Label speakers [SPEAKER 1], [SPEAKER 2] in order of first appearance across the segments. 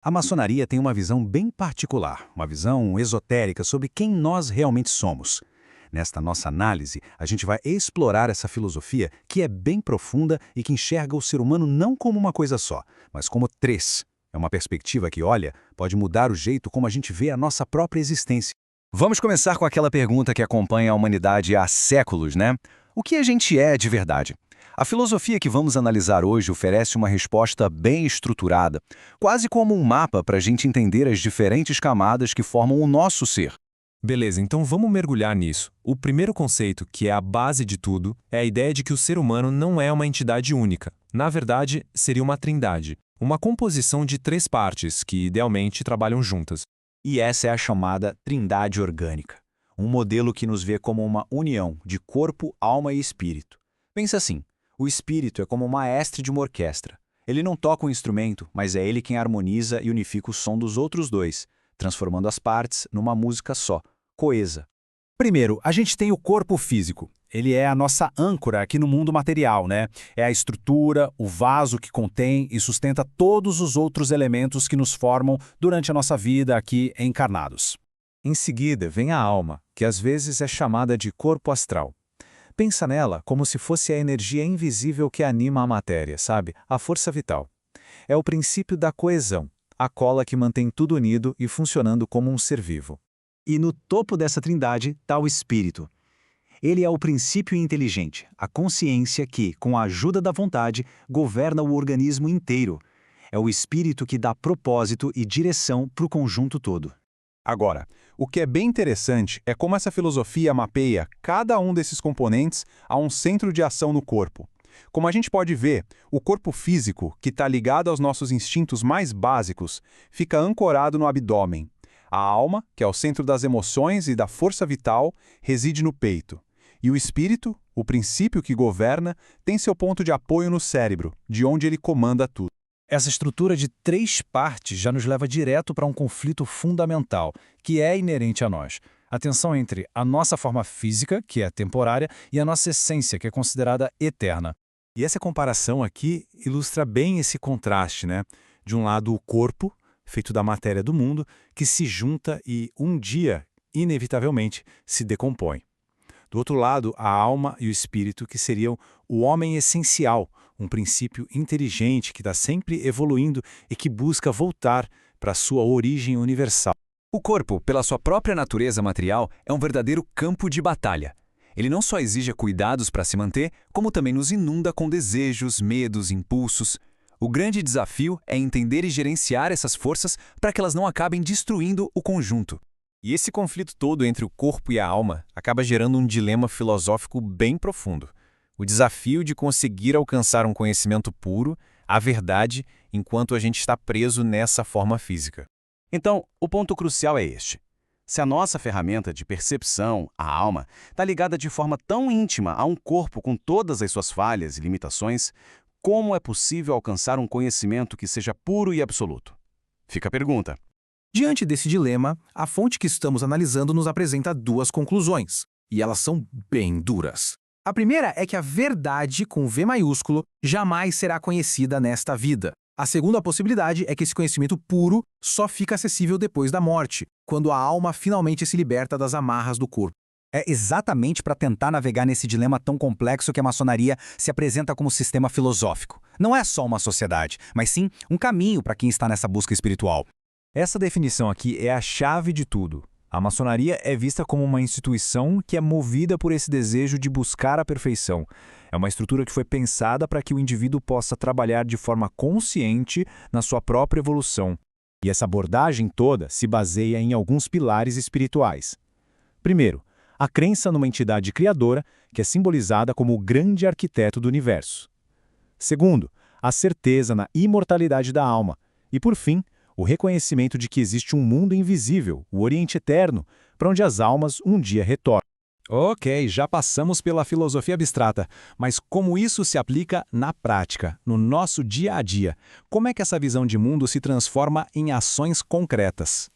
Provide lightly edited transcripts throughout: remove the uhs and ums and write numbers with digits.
[SPEAKER 1] A maçonaria tem uma visão bem particular, uma visão esotérica sobre quem nós realmente somos. Nesta nossa análise, a gente vai explorar essa filosofia que é bem profunda e que enxerga o ser humano não como uma coisa só, mas como três. É uma perspectiva que, olha, pode mudar o jeito como a gente vê a nossa própria existência. Vamos começar com aquela pergunta que acompanha a humanidade há séculos, né? O que a gente é de verdade? A filosofia que vamos analisar hoje oferece uma resposta bem estruturada, quase como um mapa para a gente entender as diferentes camadas que formam o nosso ser.
[SPEAKER 2] Beleza, então vamos mergulhar nisso. O primeiro conceito, que é a base de tudo, é a ideia de que o ser humano não é uma entidade única. Na verdade, seria uma trindade, uma composição de três partes que, idealmente, trabalham juntas.
[SPEAKER 1] E essa é a chamada trindade orgânica, um modelo que nos vê como uma união de corpo, alma e espírito. Pensa assim, o espírito é como o maestro de uma orquestra. Ele não toca um instrumento, mas é ele quem harmoniza e unifica o som dos outros dois, transformando as partes numa música só, coesa. Primeiro, a gente tem o corpo físico. Ele é a nossa âncora aqui no mundo material, né? É a estrutura, o vaso que contém e sustenta todos os outros elementos que nos formam durante a nossa vida aqui encarnados.
[SPEAKER 2] Em seguida, vem a alma, que às vezes é chamada de corpo astral. Pensa nela como se fosse a energia invisível que anima a matéria, sabe? A força vital. É o princípio da coesão, a cola que mantém tudo unido e funcionando como um ser vivo.
[SPEAKER 1] E no topo dessa trindade está o espírito. Ele é o princípio inteligente, a consciência que, com a ajuda da vontade, governa o organismo inteiro. É o espírito que dá propósito e direção para o conjunto todo.
[SPEAKER 3] Agora, o que é bem interessante é como essa filosofia mapeia cada um desses componentes a um centro de ação no corpo. Como a gente pode ver, o corpo físico, que está ligado aos nossos instintos mais básicos, fica ancorado no abdômen. A alma, que é o centro das emoções e da força vital, reside no peito. E o espírito, o princípio que governa, tem seu ponto de apoio no cérebro, de onde ele comanda tudo.
[SPEAKER 1] Essa estrutura de três partes já nos leva direto para um conflito fundamental, que é inerente a nós. A tensão entre a nossa forma física, que é temporária, e a nossa essência, que é considerada eterna.
[SPEAKER 2] E essa comparação aqui ilustra bem esse contraste, né? De um lado, o corpo, feito da matéria do mundo, que se junta e, um dia, inevitavelmente, se decompõe. Do outro lado, a alma e o espírito, que seriam o homem essencial, um princípio inteligente que está sempre evoluindo e que busca voltar para a sua origem universal.
[SPEAKER 4] O corpo, pela sua própria natureza material, é um verdadeiro campo de batalha. Ele não só exige cuidados para se manter, como também nos inunda com desejos, medos, impulsos. O grande desafio é entender e gerenciar essas forças para que elas não acabem destruindo o conjunto.
[SPEAKER 2] E esse conflito todo entre o corpo e a alma acaba gerando um dilema filosófico bem profundo. O desafio de conseguir alcançar um conhecimento puro, a verdade, enquanto a gente está preso nessa forma física.
[SPEAKER 1] Então, o ponto crucial é este. Se a nossa ferramenta de percepção, a alma, está ligada de forma tão íntima a um corpo com todas as suas falhas e limitações, como é possível alcançar um conhecimento que seja puro e absoluto? Fica a pergunta.
[SPEAKER 5] Diante desse dilema, a fonte que estamos analisando nos apresenta duas conclusões, e elas são bem duras. A primeira é que a verdade, com V maiúsculo, jamais será conhecida nesta vida. A segunda possibilidade é que esse conhecimento puro só fica acessível depois da morte, quando a alma finalmente se liberta das amarras do corpo.
[SPEAKER 1] É exatamente para tentar navegar nesse dilema tão complexo que a maçonaria se apresenta como sistema filosófico. Não é só uma sociedade, mas sim um caminho para quem está nessa busca espiritual.
[SPEAKER 2] Essa definição aqui é a chave de tudo. A maçonaria é vista como uma instituição que é movida por esse desejo de buscar a perfeição. É uma estrutura que foi pensada para que o indivíduo possa trabalhar de forma consciente na sua própria evolução. E essa abordagem toda se baseia em alguns pilares espirituais. Primeiro, a crença numa entidade criadora, que é simbolizada como o grande arquiteto do universo. Segundo, a certeza na imortalidade da alma. E, por fim, o reconhecimento de que existe um mundo invisível, o Oriente Eterno, para onde as almas um dia retornam.
[SPEAKER 5] Ok, já passamos pela filosofia abstrata, mas como isso se aplica na prática, no nosso dia a dia? Como é que essa visão de mundo se transforma em ações concretas?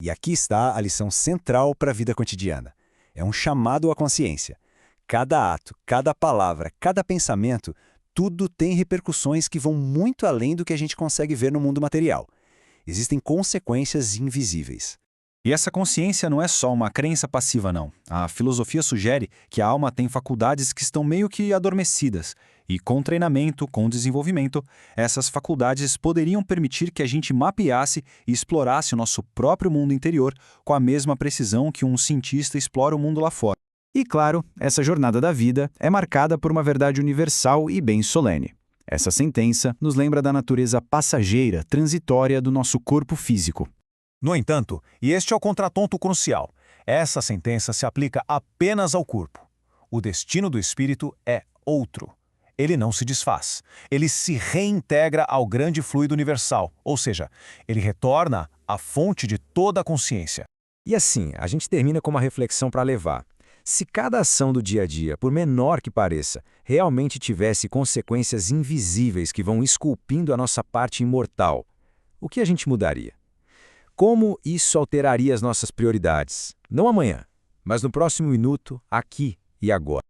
[SPEAKER 1] E aqui está a lição central para a vida cotidiana. É um chamado à consciência. Cada ato, cada palavra, cada pensamento, tudo tem repercussões que vão muito além do que a gente consegue ver no mundo material. Existem consequências invisíveis.
[SPEAKER 3] E essa consciência não é só uma crença passiva, não. A filosofia sugere que a alma tem faculdades que estão meio que adormecidas, e com treinamento, com desenvolvimento, essas faculdades poderiam permitir que a gente mapeasse e explorasse o nosso próprio mundo interior com a mesma precisão que um cientista explora o mundo lá fora.
[SPEAKER 2] E claro, essa jornada da vida é marcada por uma verdade universal e bem solene. Essa sentença nos lembra da natureza passageira, transitória do nosso corpo físico.
[SPEAKER 1] No entanto, e este é o contraponto crucial, essa sentença se aplica apenas ao corpo. O destino do espírito é outro. Ele não se desfaz. Ele se reintegra ao grande fluido universal, ou seja, ele retorna à fonte de toda a consciência.
[SPEAKER 6] E assim, a gente termina com uma reflexão para levar. Se cada ação do dia a dia, por menor que pareça, realmente tivesse consequências invisíveis que vão esculpindo a nossa parte imortal, o que a gente mudaria? Como isso alteraria as nossas prioridades? Não amanhã, mas no próximo minuto, aqui e agora.